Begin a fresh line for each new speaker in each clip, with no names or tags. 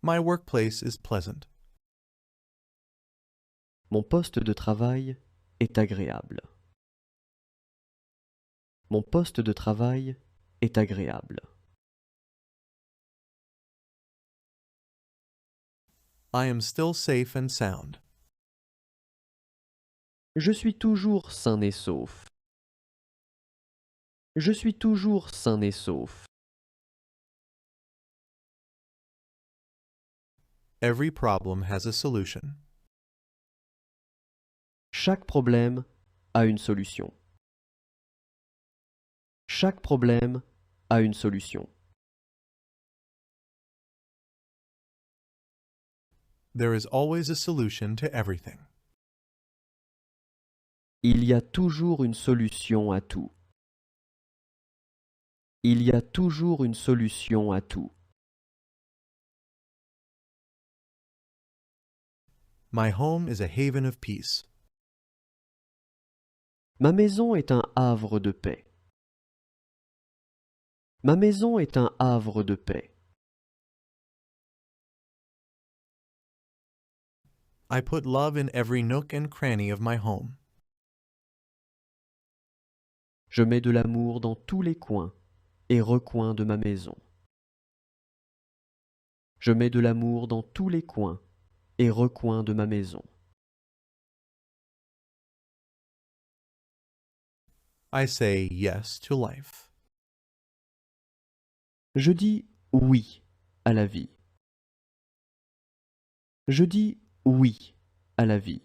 My workplace is pleasant.
Mon poste de travail est agréable. Mon poste de travail est agréable.
I am still safe and sound.
Je suis toujours sain et sauf. Je suis toujours sain et sauf.
Every problem has a solution.
Chaque problème a une solution. Chaque problème a une solution.
There is always a solution to everything.
Il y a toujours une solution à tout. Il y a toujours une solution à tout.
My home is a haven of peace.
Ma maison est un havre de paix. Ma maison est un havre de paix.
I put love in every nook and cranny of my home.
Je mets de l'amour dans tous les coins et recoins de ma maison. Je mets de l'amour dans tous les coins et recoins de ma maison.
I say yes to life.
Je dis oui à la vie. Je dis oui à la vie.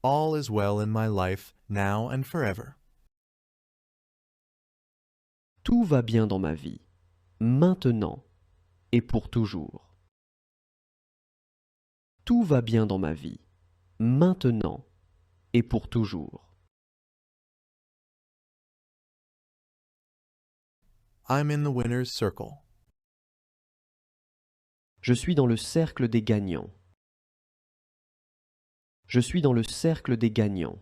All is well in my life, now and forever.
Tout va bien dans ma vie, maintenant et pour toujours. Tout va bien dans ma vie, maintenant et pour toujours.
I'm in the winner's circle.
Je suis dans le cercle des gagnants. Je suis dans le cercle des gagnants.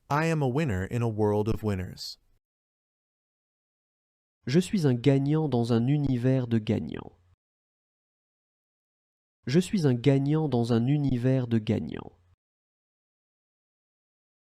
I am a winner in a world of winners.
Je suis un gagnant dans un univers de gagnants. Je suis un gagnant dans un univers de gagnants.